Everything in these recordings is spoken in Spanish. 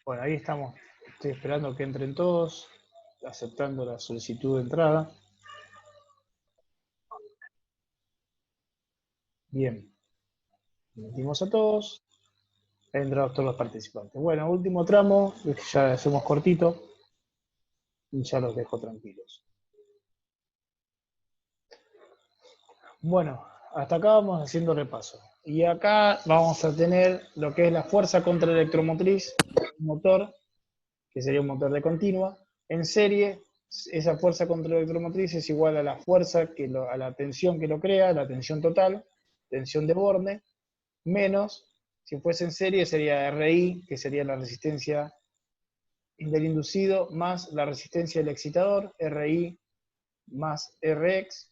Bueno, ahí estamos. Estoy esperando que entren todos, aceptando la solicitud de entrada. Bien. Metimos a todos. Han entrado todos los participantes. Bueno, último tramo, ya hacemos cortito y ya los dejo tranquilos. Bueno, hasta acá vamos haciendo repaso. Y acá vamos a tener lo que es la fuerza contraelectromotriz, motor, que sería un motor de continua. En serie, esa fuerza contraelectromotriz es igual a la fuerza, a la tensión que lo crea, la tensión total, tensión de borde, menos, si fuese en serie, sería RI, que sería la resistencia del inducido, más la resistencia del excitador, RI más Rx,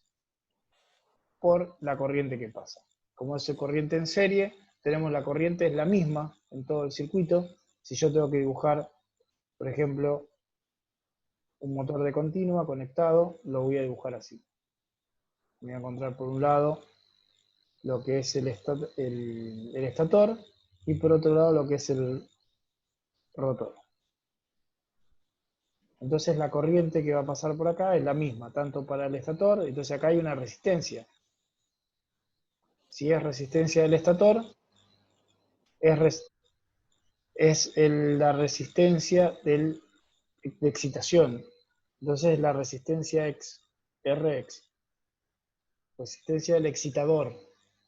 por la corriente que pasa. Como es corriente en serie, tenemos la corriente es la misma en todo el circuito. Si yo tengo que dibujar, por ejemplo, un motor de continua conectado, lo voy a dibujar así. Voy a encontrar por un lado lo que es el estator y por otro lado lo que es el rotor. Entonces la corriente que va a pasar por acá es la misma, tanto para el estator, entonces acá hay una resistencia. Si es resistencia del estator, la resistencia de excitación. Entonces la resistencia Rx, resistencia del excitador,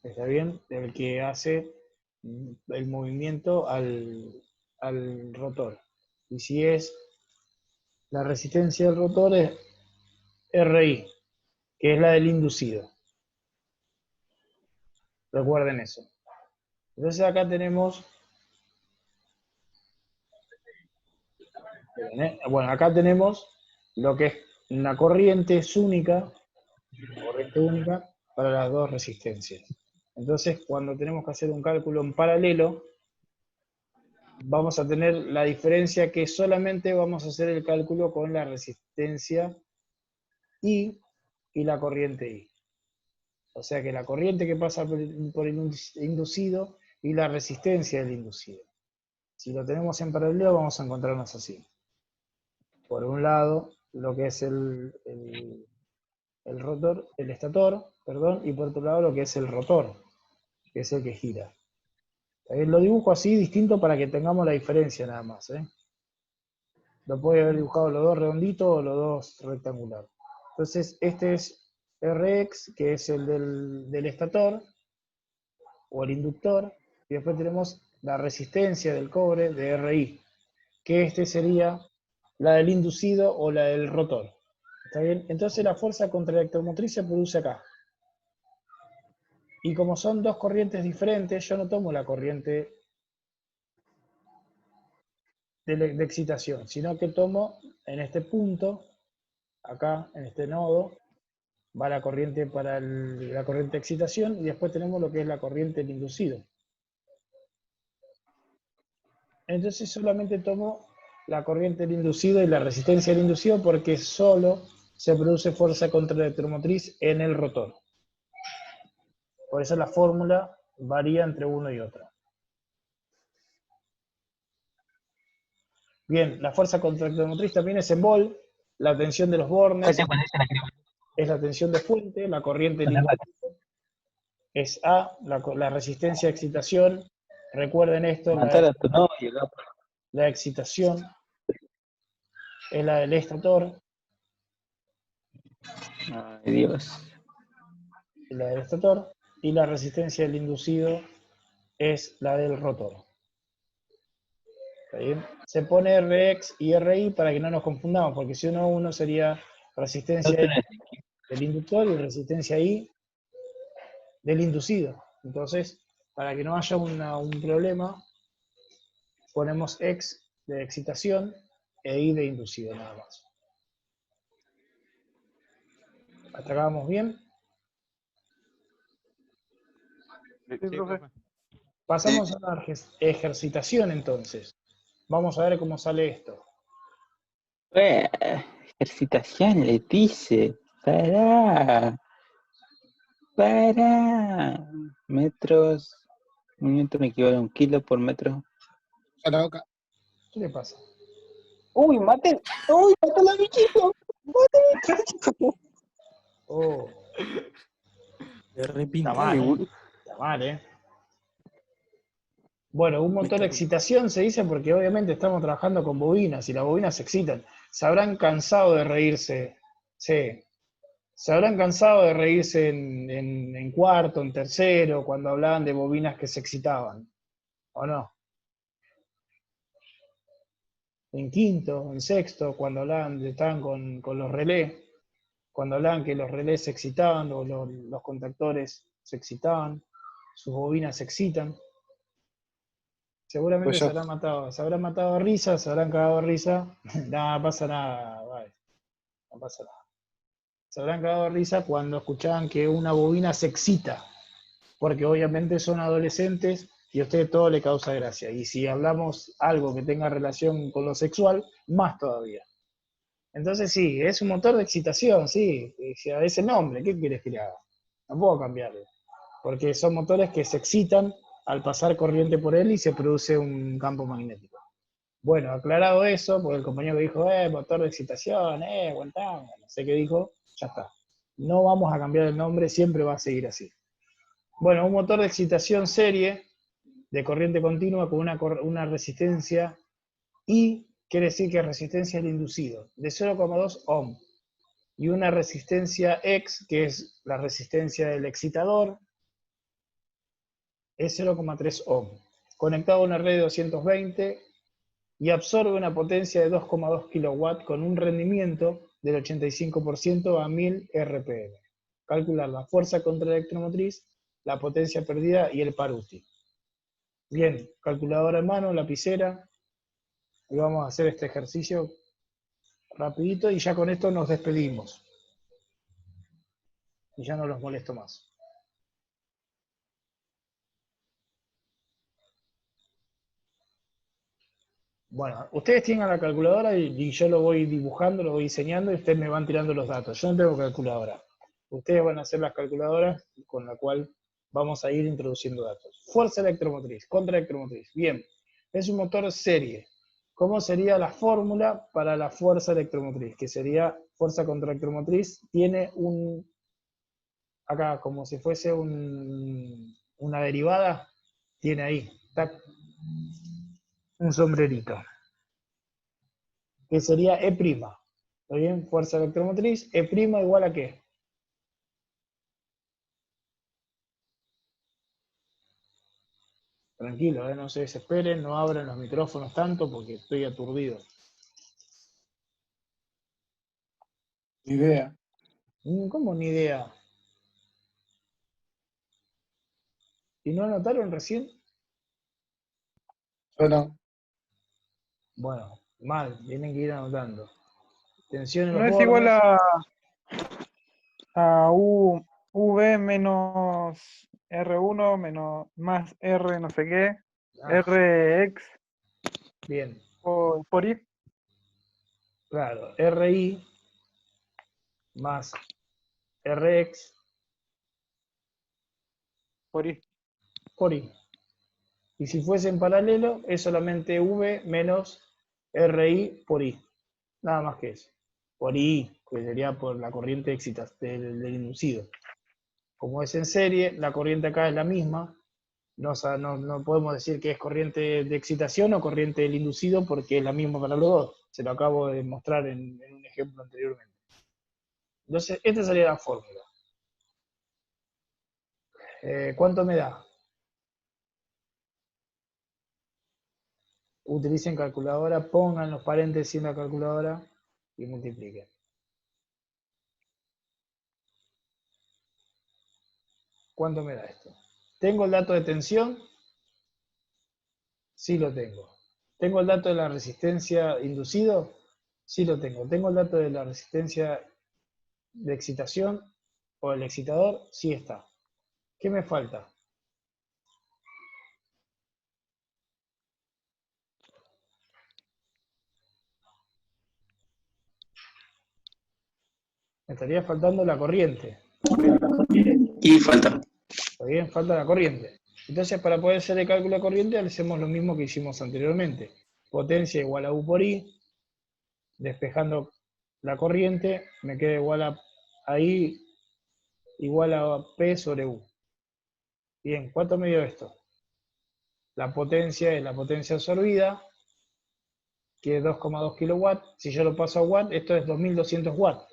¿está bien? El que hace el movimiento al rotor. Y si es la resistencia del rotor es Ri, que es la del inducido. Recuerden eso. Entonces acá tenemos, bueno, acá tenemos lo que es una corriente única para las dos resistencias. Entonces, cuando tenemos que hacer un cálculo en paralelo, vamos a tener la diferencia que solamente vamos a hacer el cálculo con la resistencia I y la corriente I. O sea que la corriente que pasa por el inducido y la resistencia del inducido. Si lo tenemos en paralelo, vamos a encontrarnos así. Por un lado, lo que es el rotor, el estator, perdón, y por otro lado lo que es el rotor, que es el que gira. Lo dibujo así, distinto, para que tengamos la diferencia nada más. Lo puede haber dibujado los dos redonditos o los dos rectangulares. Entonces, este es Rx, que es el del estator, o el inductor, y después tenemos la resistencia del cobre de Ri, que este sería la del inducido o la del rotor. ¿Está bien? Entonces la fuerza contraelectromotriz se produce acá. Y como son dos corrientes diferentes, yo no tomo la corriente de excitación, sino que tomo en este punto, acá, en este nodo, va la corriente para la corriente de excitación, y después tenemos lo que es la corriente del inducido. Entonces solamente tomo la corriente del inducido y la resistencia del inducido porque solo se produce fuerza contraelectromotriz en el rotor. Por eso la fórmula varía entre uno y otro. Bien, la fuerza contraelectromotriz también es en volt, la tensión de los bornes es la tensión de fuente, la corriente del inducido es A, la resistencia de excitación, recuerden esto, Matar a tu novio, loco. la excitación es la del estator, Ay, Dios. la del estator, y la resistencia del inducido es la del rotor. ¿Está bien? Se pone Rx y Ri para que no nos confundamos, porque si uno sería resistencia I del inductor y resistencia I del inducido. Entonces, para que no haya un problema, ponemos X de excitación e I de inducido, nada más. ¿Hasta acá vamos bien? Sí, profe. Pasamos a la ejercitación entonces. Vamos a ver cómo sale esto. Ejercitación le dice. Pará. Metros. Un newton equivale a 1 kilo por metro. A la boca. ¿Qué le pasa? ¡Uy, maten! ¡Uy, matan al bichito! ¡Matan al bichito! Oh, Me está arrepentí, mal, boludo. Está mal, Bueno, un motor de excitación se dice porque obviamente estamos trabajando con bobinas y las bobinas se excitan. Se habrán cansado de reírse. Sí. Se habrán cansado de reírse en cuarto, en tercero, cuando hablaban de bobinas que se excitaban. ¿O no? En quinto, en sexto, cuando hablaban, estaban con los relés, cuando hablaban que los relés se excitaban, o los contactores se excitaban, sus bobinas se excitan. Seguramente Pues yo. se habrán matado de risa, se habrán cagado de risa. No pasa nada, vale, no pasa nada. Se habrán cagado de risa cuando escuchaban que una bobina se excita, porque obviamente son adolescentes y a usted todo le causa gracia. Y si hablamos algo que tenga relación con lo sexual, más todavía. Entonces sí, es un motor de excitación, sí. Ese nombre, ¿qué quieres que le haga? No puedo cambiarlo. Porque son motores que se excitan al pasar corriente por él y se produce un campo magnético. Bueno, aclarado eso, porque el compañero dijo, motor de excitación, aguantá, no sé qué dijo, ya está. No vamos a cambiar el nombre, siempre va a seguir así. Bueno, un motor de excitación serie, de corriente continua con una resistencia I, quiere decir que es resistencia al inducido, de 0,2 ohm. Y una resistencia X, que es la resistencia del excitador, es 0,3 ohm. Conectado a una red de 220 y absorbe una potencia de 2,2 kW con un rendimiento del 85% a 1000 RPM. Calcular la fuerza contra electromotriz, la potencia perdida y el par útil. Bien, calculadora en mano, lapicera, y vamos a hacer este ejercicio rapidito y ya con esto nos despedimos. Y ya no los molesto más. Bueno, ustedes tienen la calculadora y yo lo voy dibujando, lo voy diseñando y ustedes me van tirando los datos. Yo no tengo calculadora. Ustedes van a hacer las calculadoras con la cual vamos a ir introduciendo datos. Fuerza electromotriz, contra electromotriz. Bien, es un motor serie. ¿Cómo sería la fórmula para la fuerza electromotriz? Que sería fuerza contra electromotriz, tiene acá como si fuese una derivada, tiene ahí, tac, un sombrerito, que sería E'. ¿Está bien? Fuerza electromotriz, E' igual a ¿qué? Tranquilo, no se desesperen, no abran los micrófonos tanto porque estoy aturdido. Ni idea. ¿Cómo ni idea? ¿Y no anotaron recién? Yo no. Bueno, mal, tienen que ir anotando. Tensión en los No es igual bordes. a V menos R1 menos más R no sé qué, Ah, Rx bien, por I. claro, RI más Rx Por I. por I. Y si fuese en paralelo, es solamente V menos RI por I. Nada más que eso. Por I, que sería por la corriente del inducido. Como es en serie, la corriente acá es la misma. No podemos decir que es corriente de excitación o corriente del inducido porque es la misma para los dos. Se lo acabo de mostrar en un ejemplo anteriormente. Entonces, esta sería la fórmula. ¿Cuánto me da? Utilicen calculadora, pongan los paréntesis en la calculadora y multipliquen. ¿Cuánto me da esto? ¿Tengo el dato de tensión? Sí lo tengo. ¿Tengo el dato de la resistencia inducido? Sí lo tengo. ¿Tengo el dato de la resistencia de excitación o del excitador? Sí está. ¿Qué me falta? Me estaría faltando la corriente. Y falta. ¿Está bien? Falta la corriente. Entonces, para poder hacer el cálculo de corriente, hacemos lo mismo que hicimos anteriormente. potencia igual a U por I, despejando la corriente, me queda igual a I igual a P sobre U. Bien, ¿cuánto me dio esto? La potencia es la potencia absorbida, que es 2,2 kilowatts. Si yo lo paso a watt, esto es 2200 watts.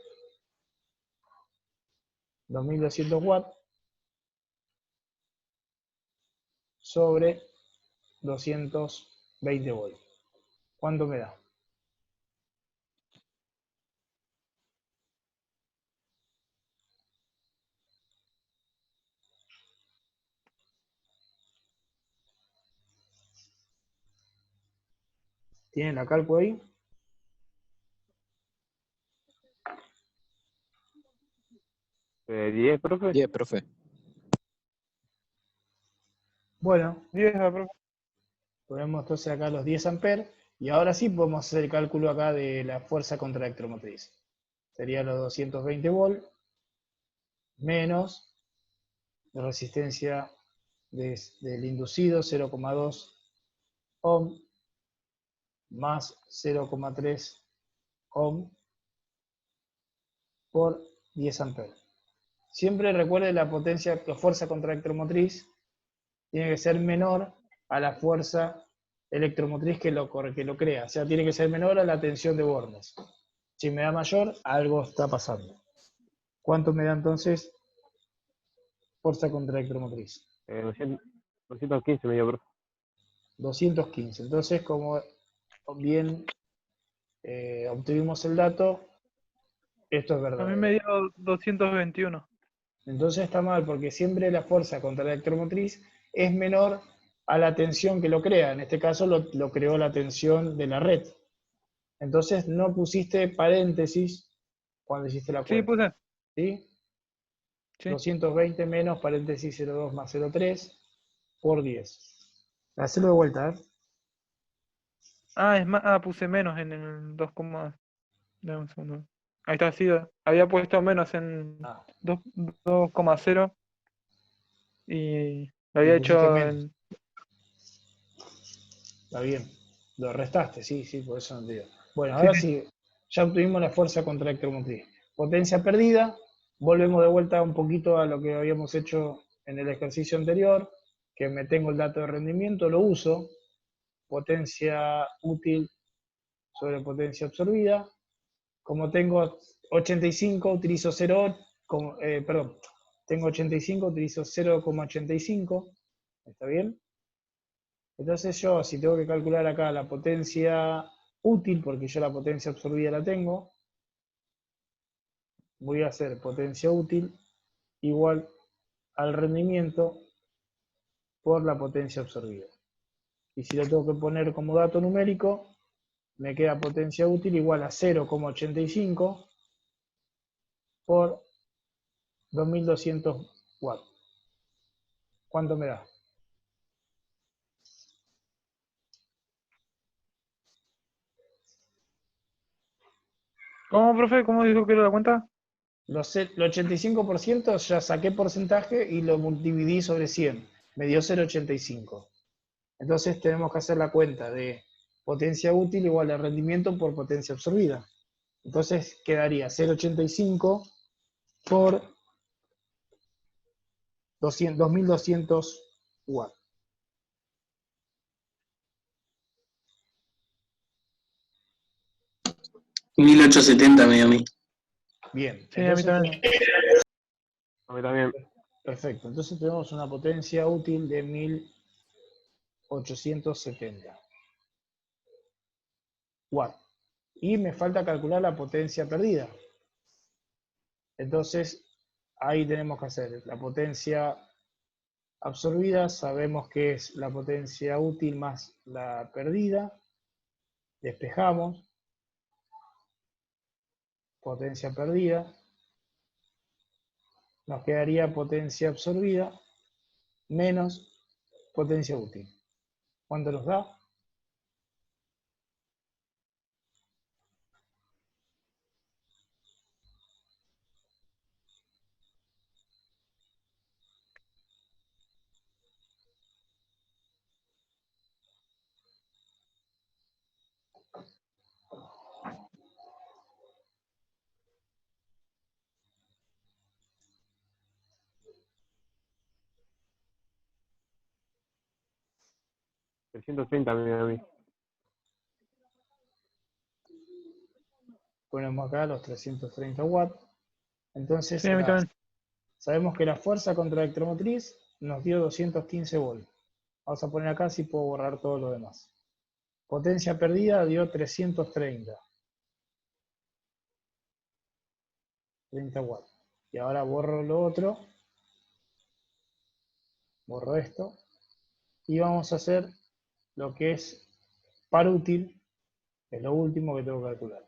2200 watts sobre 220 volts. ¿Cuánto me da? ¿Tienen la cálculo ahí? ¿10, profe? 10, profe. Bueno, 10, profe. ponemos entonces acá los 10 amperes y ahora sí podemos hacer el cálculo acá de la fuerza contra electromotriz. Sería los 220 volts menos la resistencia del inducido 0,2 ohm más 0,3 ohm por 10 amperes. Siempre recuerde la fuerza contra electromotriz tiene que ser menor a la fuerza electromotriz que lo crea. O sea, tiene que ser menor a la tensión de Bornes. Si me da mayor, algo está pasando. ¿Cuánto me da entonces fuerza contra electromotriz? 215 me dio, profe. 215. Entonces, como bien obtuvimos el dato, esto es A mí verdadero. me dio 221. Entonces está mal, porque siempre la fuerza contra la electromotriz es menor a la tensión que lo crea. En este caso lo creó la tensión de la red. Entonces no pusiste paréntesis cuando hiciste la Sí, cuenta. puse. ¿Sí? Sí. 220 menos paréntesis 0,2 más 0,3 por 10. Hacelo de vuelta, ¿eh? Ah, es más, puse menos en el 2, dame un segundo. Ahí está, sí. Había puesto menos en Ah, 2,0 y lo y había pusiste hecho menos. en... Está bien. Lo restaste, sí, por eso no te digo. Bueno, Sí, ahora sí. sí, ya obtuvimos la fuerza contra electromotriz. Potencia perdida, volvemos de vuelta un poquito a lo que habíamos hecho en el ejercicio anterior, que me tengo el dato de rendimiento, lo uso, potencia útil sobre potencia absorbida. Como tengo 85, utilizo 0, perdón, tengo 85, utilizo 0,85, ¿está bien? Entonces yo, si tengo que calcular acá la potencia útil, porque yo la potencia absorbida la tengo, voy a hacer potencia útil igual al rendimiento por la potencia absorbida. Y si lo tengo que poner como dato numérico, me queda potencia útil igual a 0,85 por 2200 watts. ¿Cuánto me da? ¿Cómo, profe? ¿Cómo dijo que era la cuenta? El 85% ya saqué porcentaje y lo dividí sobre 100. Me dio 0,85. Entonces tenemos que hacer la cuenta de potencia útil igual a rendimiento por potencia absorbida. Entonces quedaría 0,85 por 2200 watts. $1870 me dio a mí. Bien, Sí, a mí entonces también. A mí también. perfecto. Entonces tenemos una potencia útil de 1870 watts. Y me falta calcular la potencia perdida. Entonces, ahí tenemos que hacer la potencia absorbida, sabemos que es la potencia útil más la perdida, despejamos, potencia perdida, nos quedaría potencia absorbida menos potencia útil. ¿Cuánto nos da? 330 me da a mí. Ponemos acá los 330 watts. Entonces, Sí, a mí también. sabemos que la fuerza contra electromotriz nos dio 215 volts. Vamos a poner acá si puedo borrar todo lo demás. Potencia perdida dio 330. 30 watts. Y ahora borro lo otro. Borro esto. Y vamos a hacer lo que es par útil, que es lo último que tengo que calcular.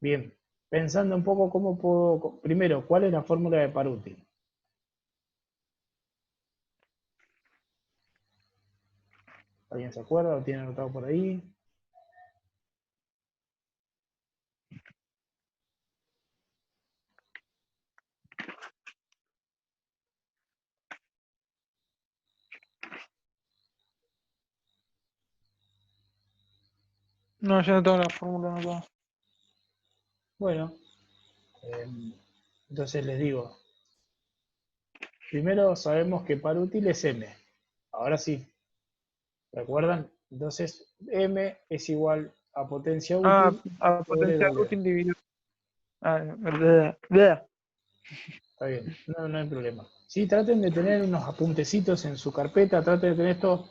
Bien, pensando un poco cómo puedo... Primero, ¿cuál es la fórmula de par útil? ¿Alguien se acuerda? ¿Lo tiene anotado por ahí? No, yo no tengo la fórmula anotada. Bueno, entonces les digo. Primero sabemos que par útil es M. Ahora sí. ¿Recuerdan? Entonces, M es igual a potencia Ah, útil a sobre potencia W. útil dividido. Ah, bleh. Está bien, no hay problema. Sí, traten de tener unos apuntecitos en su carpeta, traten de tener esto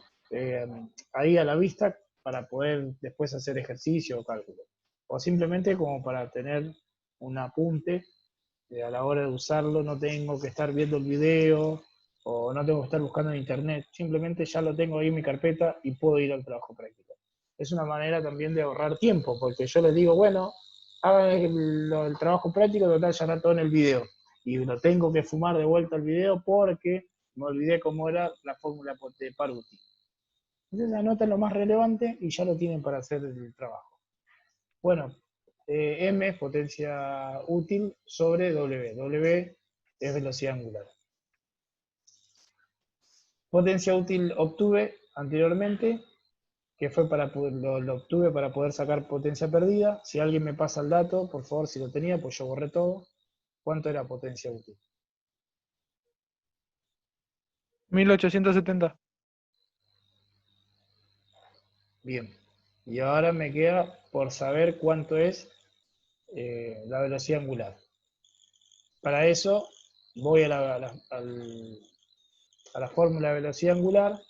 ahí a la vista para poder después hacer ejercicio o cálculo. O simplemente como para tener un apunte a la hora de usarlo, no tengo que estar viendo el video o no tengo que estar buscando en internet, simplemente ya lo tengo ahí en mi carpeta y puedo ir al trabajo práctico. Es una manera también de ahorrar tiempo, porque yo les digo, bueno, hagan el trabajo práctico, total ya está todo en el video. Y lo tengo que fumar de vuelta al video porque me olvidé cómo era la fórmula de par útil. Entonces anotan lo más relevante y ya lo tienen para hacer el trabajo. Bueno, M es potencia útil sobre W. W es velocidad angular. Potencia útil obtuve anteriormente, que fue para lo obtuve para poder sacar potencia perdida. Si alguien me pasa el dato, por favor, si lo tenía, pues yo borré todo. ¿Cuánto era potencia útil? 1870. Bien. Y ahora me queda por saber cuánto es la velocidad angular. Para eso voy a la fórmula de velocidad angular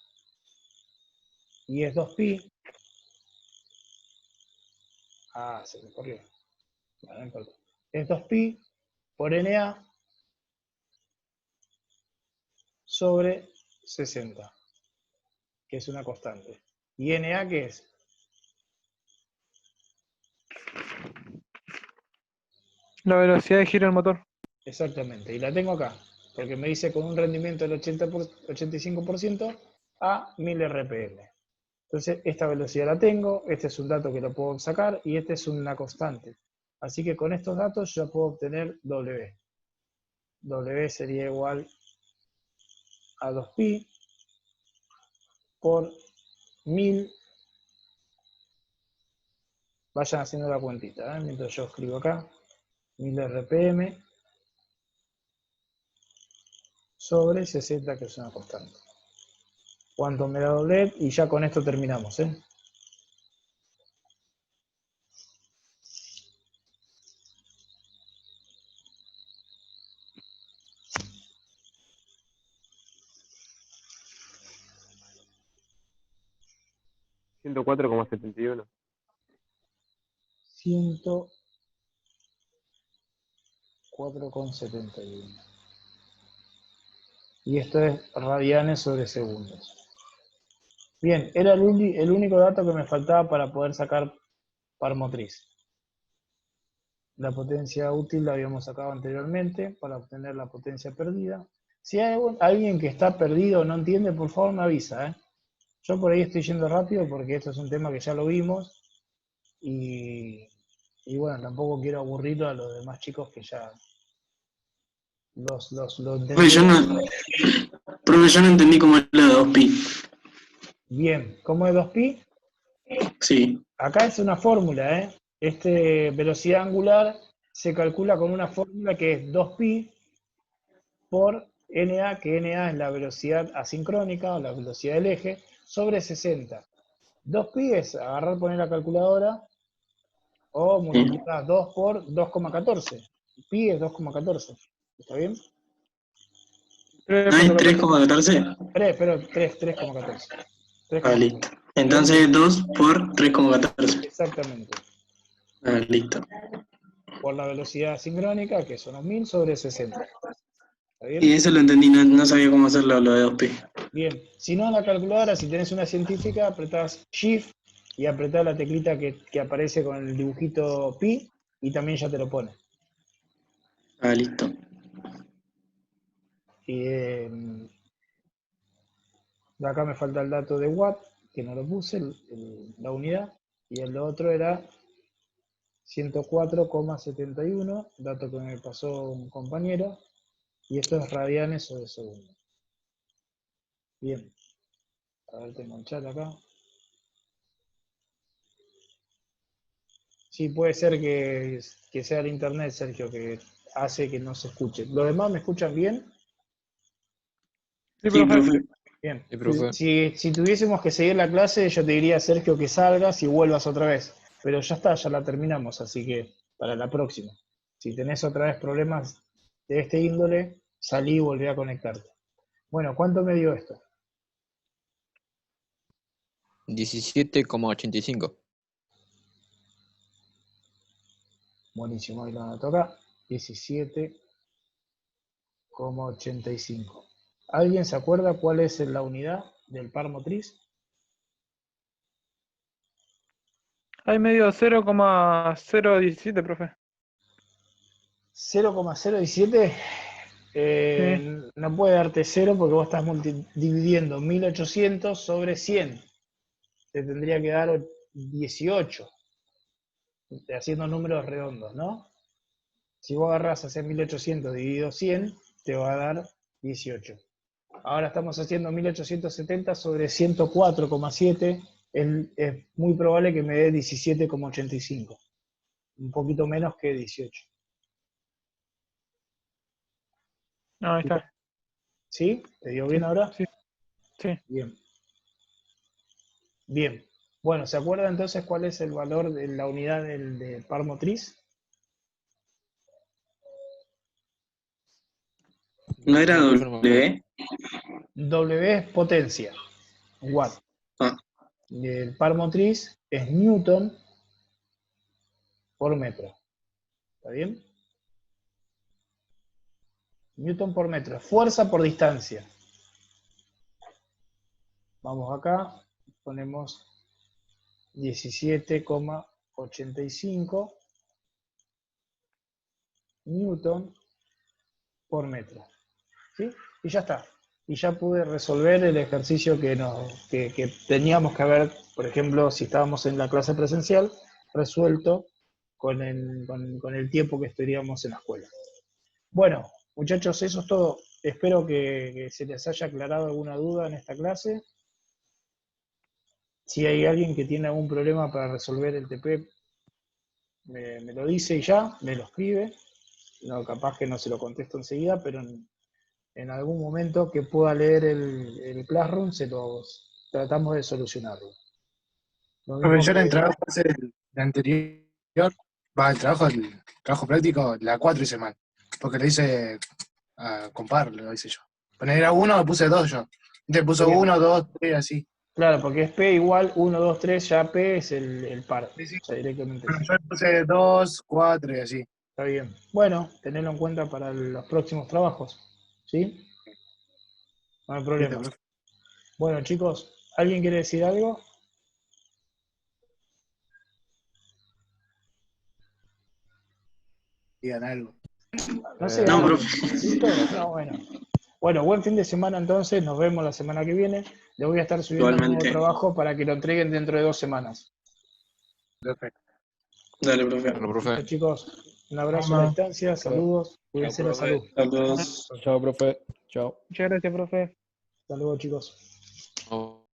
y es 2pi. Ah, se me corrió. Bueno, no importa. Es 2pi por NA sobre 60, que es una constante. ¿Y NA qué es? La velocidad de giro del motor. Exactamente, y la tengo acá, porque me dice con un rendimiento del 85% a 1000 RPM. Entonces, esta velocidad la tengo, este es un dato que lo puedo sacar y este es una constante. Así que con estos datos yo puedo obtener W. W sería igual a 2pi por 1000. Vayan haciendo la cuentita, mientras yo escribo acá. 1000 RPM sobre 60, que es una constante. ¿Cuánto me da W? Y ya con esto terminamos, 104,71. 104,71. Y esto es radianes sobre segundos. Bien, era el único dato que me faltaba para poder sacar par motriz. La potencia útil la habíamos sacado anteriormente para obtener la potencia perdida. Si hay alguien que está perdido o no entiende, por favor me avisa. Yo por ahí estoy yendo rápido porque esto es un tema que ya lo vimos y bueno, tampoco quiero aburrir a los demás chicos que ya lo entendieron. Profe, yo no entendí cómo es la 2pi. Bien, ¿cómo es 2pi? Sí. Acá es una fórmula, velocidad angular se calcula con una fórmula que es 2pi por NA, que NA es la velocidad asincrónica o la velocidad del eje, sobre 60. 2pi es agarrar, poner la calculadora, o multiplicar 2 por 2,14. Pi es 2,14. ¿Está bien? ¿No es 3,14? 3,14. Ah, listo. Entonces 2 por 3,14. Exactamente. Ah, listo. Por la velocidad sincrónica, que son 1000 sobre 60. ¿Está bien? Y eso lo entendí, no sabía cómo hacerlo lo de 2pi. Bien. Si no, en la calculadora, si tenés una científica, apretás Shift y apretás la teclita que aparece con el dibujito pi y también ya te lo pone. Ah, listo. Y de acá me falta el dato de watt, que no lo puse, la unidad, y el otro era 104,71, dato que me pasó un compañero, y esto es radianes sobre segundo. Bien, a ver, tengo el chat acá. Sí, puede ser que sea el internet, Sergio, que hace que no se escuche. ¿Los demás me escuchan bien? Sí, Sí, profe. profe. Bien. Sí, profe. Si tuviésemos que seguir la clase, yo te diría, Sergio, que salgas y vuelvas otra vez. Pero ya está, ya la terminamos, así que para la próxima. Si tenés otra vez problemas de este índole, salí y volví a conectarte. Bueno, ¿cuánto me dio esto? 17,85. Buenísimo, ahí lo anoto acá. 17,85. ¿Alguien se acuerda cuál es la unidad del par motriz? Hay medio 0,017, profe. 0,017. Sí. No puede darte 0 porque vos estás dividiendo 1800 sobre 100. Te tendría que dar 18, haciendo números redondos, ¿no? Si vos agarrás a hacer 1800 dividido 100, te va a dar 18. Ahora estamos haciendo 1870 sobre 104,7. Es muy probable que me dé 17,85. Un poquito menos que 18. Ahí está. ¿Sí? ¿Te dio Sí, bien ahora? sí, sí. Bien. Bien. Bueno, ¿se acuerda entonces cuál es el valor de la unidad del par motriz? ¿No era No, profe, no me acuerdo. W? W es potencia, watt. Ah, Y el par motriz es newton por metro. ¿Está bien? Newton por metro. Fuerza por distancia. Vamos acá, ponemos 17,85 newton por metro. ¿Sí? Y ya está. Y ya pude resolver el ejercicio que teníamos que haber, por ejemplo, si estábamos en la clase presencial, resuelto con el tiempo que estaríamos en la escuela. Bueno, muchachos, eso es todo. Espero que se les haya aclarado alguna duda en esta clase. Si hay alguien que tiene algún problema para resolver el TP, me lo dice y ya, me lo escribe. No, capaz que no se lo contesto enseguida, pero en algún momento que pueda leer el Classroom, tratamos de solucionarlo. Lo mismo Profesor, en que, trabajo el anterior, va, el trabajo práctico, la 4 hice mal. Porque le hice con par, lo hice yo. Poner a 1, le puse 2 yo. Entonces puso porque, 1, 2, 3, así. claro, porque es P igual 1, 2, 3, ya P es el par. Sí, sí. O sea, directamente Bueno, sí. yo le puse 2, 4 y así. Está bien. Bueno, tenerlo en cuenta para los próximos trabajos. ¿Sí? No hay Listo, problema. profe. Bueno, chicos, ¿alguien quiere decir algo? Digan algo. No sé, no, alguien. profe. ¿Listo? No, bueno. Bueno, buen fin de semana entonces. Nos vemos la semana que viene. Le voy a estar subiendo el nuevo Igualmente. trabajo para que lo entreguen dentro de 2 semanas. Perfecto. Dale, profe. Bueno, profe. Listo, chicos. Un abrazo a la Bueno, distancia. Saludos. Cuídense la salud. Saludos. Chao, profe. Chao. Muchas gracias, profe. Hasta luego, chicos. Chao.